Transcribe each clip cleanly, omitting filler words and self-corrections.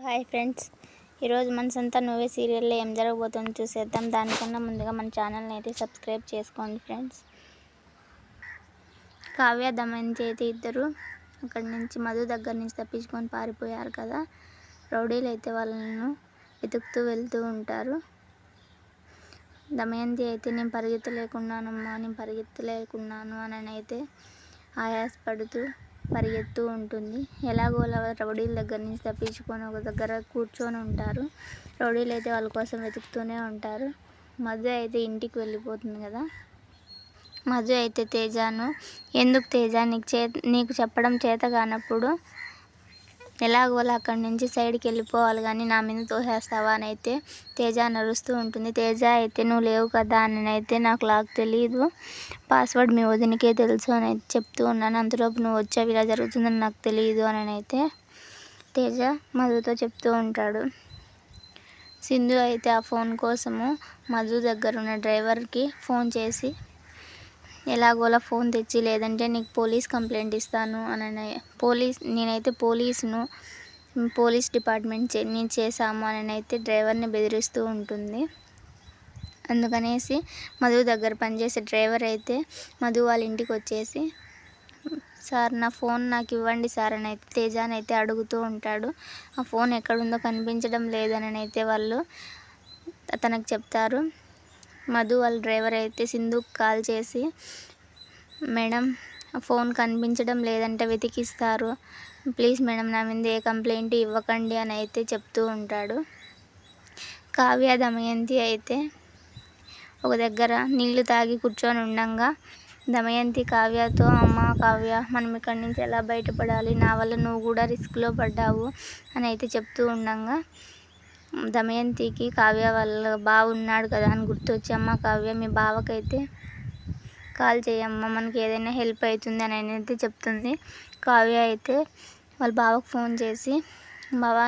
Hi friends, ఈరోజు మన సొంత నువ్వే సీరియల్లో ఏం జరగబోతుందో చూసేద్దాం. దానికన్నా ముందుగా మన ఛానల్ని అయితే సబ్స్క్రైబ్ చేసుకోండి ఫ్రెండ్స్. కావ్య దమయంతి అయితే ఇద్దరు అక్కడి నుంచి మధు దగ్గర నుంచి తప్పించుకొని పారిపోయారు కదా. రౌడీలు అయితే వాళ్ళను వెతుకుతూ వెళ్తూ ఉంటారు. దమయంతి అయితే నేను పరిగెత్తలేకున్నాను అని అయితే ఆయాసపడుతూ పరిగెత్తూ ఉంటుంది. ఎలాగోలా రౌడీల దగ్గర నుంచి తప్పించుకొని ఒక దగ్గర కూర్చొని ఉంటారు. రౌడీలు అయితే వాళ్ళ కోసం వెతుకుతూనే ఉంటారు. మధు అయితే ఇంటికి వెళ్ళిపోతుంది కదా. మధు అయితే తేజాను, ఎందుకు తేజ నీకు చెప్పడం చేత కానప్పుడు ఎలాగోలా అక్కడి నుంచి సైడ్కి వెళ్ళిపోవాలి కానీ నా మీద తోసేస్తావా అని అయితే తేజ నరుస్తూ ఉంటుంది. తేజ అయితే నువ్వు లేవు కదా అని అయితే నాకు తెలియదు, పాస్వర్డ్ మీ వదినకే తెలుసు అని అయితే చెప్తూ ఉన్నాను. అంతలోపు నువ్వు వచ్చావు, ఇలా జరుగుతుందని నాకు తెలియదు అని అయితే తేజ మధుతో చెప్తూ ఉంటాడు. సింధు అయితే ఆ ఫోన్ కోసము మధు దగ్గర ఉన్న డ్రైవర్కి ఫోన్ చేసి ఎలాగోలా ఫోన్ తెచ్చి లేదంటే నీకు పోలీస్ కంప్లైంట్ ఇస్తాను అని నేనైతే పోలీస్ డిపార్ట్మెంట్ నేను చేశాము అని అయితే డ్రైవర్ని బెదిరిస్తూ ఉంటుంది. అందుకనేసి మధు దగ్గర పనిచేసే డ్రైవర్ అయితే మధు వాళ్ళ ఇంటికి వచ్చేసి సార్ నా ఫోన్ నాకు ఇవ్వండి సార్ అని అయితే తేజాని అయితే అడుగుతూ ఉంటాడు. ఆ ఫోన్ ఎక్కడుందో కనిపించడం లేదని అయితే వాళ్ళు తనకు చెప్తారు. మధు వాళ్ళ డ్రైవర్ అయితే సింధుకి కాల్ చేసి మేడం ఫోన్ కనిపించడం లేదంటే వెతికిస్తారు, ప్లీజ్ మేడం నా మీద ఏ కంప్లైంట్ ఇవ్వకండి అని అయితే చెప్తూ ఉంటాడు. కావ్య దమయంతి అయితే ఒక దగ్గర నీళ్లు తాగి కూర్చొని ఉండంగా దమయంతి కావ్యతో అమ్మ కావ్య మనం ఇక్కడి నుంచి ఎలా బయటపడాలి, నా వల్ల నువ్వు కూడా రిస్క్లో పడ్డావు అని అయితే చెప్తూ ఉండంగా దమయంతికి కావ్య వాళ్ళ బావ ఉన్నాడు కదా అని గుర్తొచ్చి అమ్మ కావ్య మీ బావకైతే కాల్ చేయమ్మ, మనకి ఏదైనా హెల్ప్ అవుతుంది అని అయితే చెప్తుంది. కావ్య అయితే వాళ్ళ బావకు ఫోన్ చేసి బావా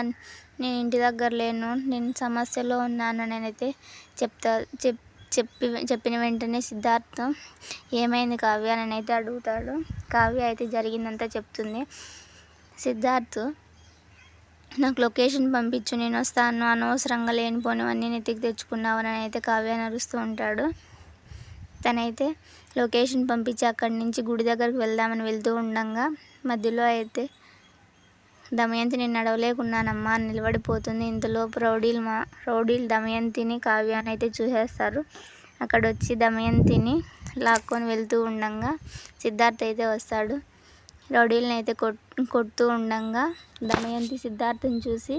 నేను ఇంటి దగ్గర లేను, నేను సమస్యలో ఉన్నాను అని అయితే చెప్పిన వెంటనే సిద్ధార్థ ఏమైంది కావ్య అని అయితే అడుగుతాడు. కావ్య అయితే జరిగిందంతా చెప్తుంది. సిద్ధార్థ్ నాకు లొకేషన్ పంపించు, నేను వస్తాను, అనవసరంగా లేనిపోనివన్నీ నెత్తికి తెచ్చుకున్నావు అని అయితే కావ్య నరుస్తూ ఉంటాడు. తనైతే లొకేషన్ పంపించి అక్కడి నుంచి గుడి దగ్గరికి వెళ్దామని వెళ్తూ ఉండగా మధ్యలో అయితే దమయంతి నేను నడవలేకున్నానమ్మా అని నిలబడిపోతుంది. ఇంతలోపు రౌడీలు దమయంతిని కావ్యాన్ని అయితే చూసేస్తారు. అక్కడ వచ్చి దమయంతిని లాక్కొని వెళ్తూ ఉండగా సిద్ధార్థ్ అయితే వస్తాడు. రౌడీలను అయితే కొడుతూ ఉండగా దమయంతి సిద్ధార్థని చూసి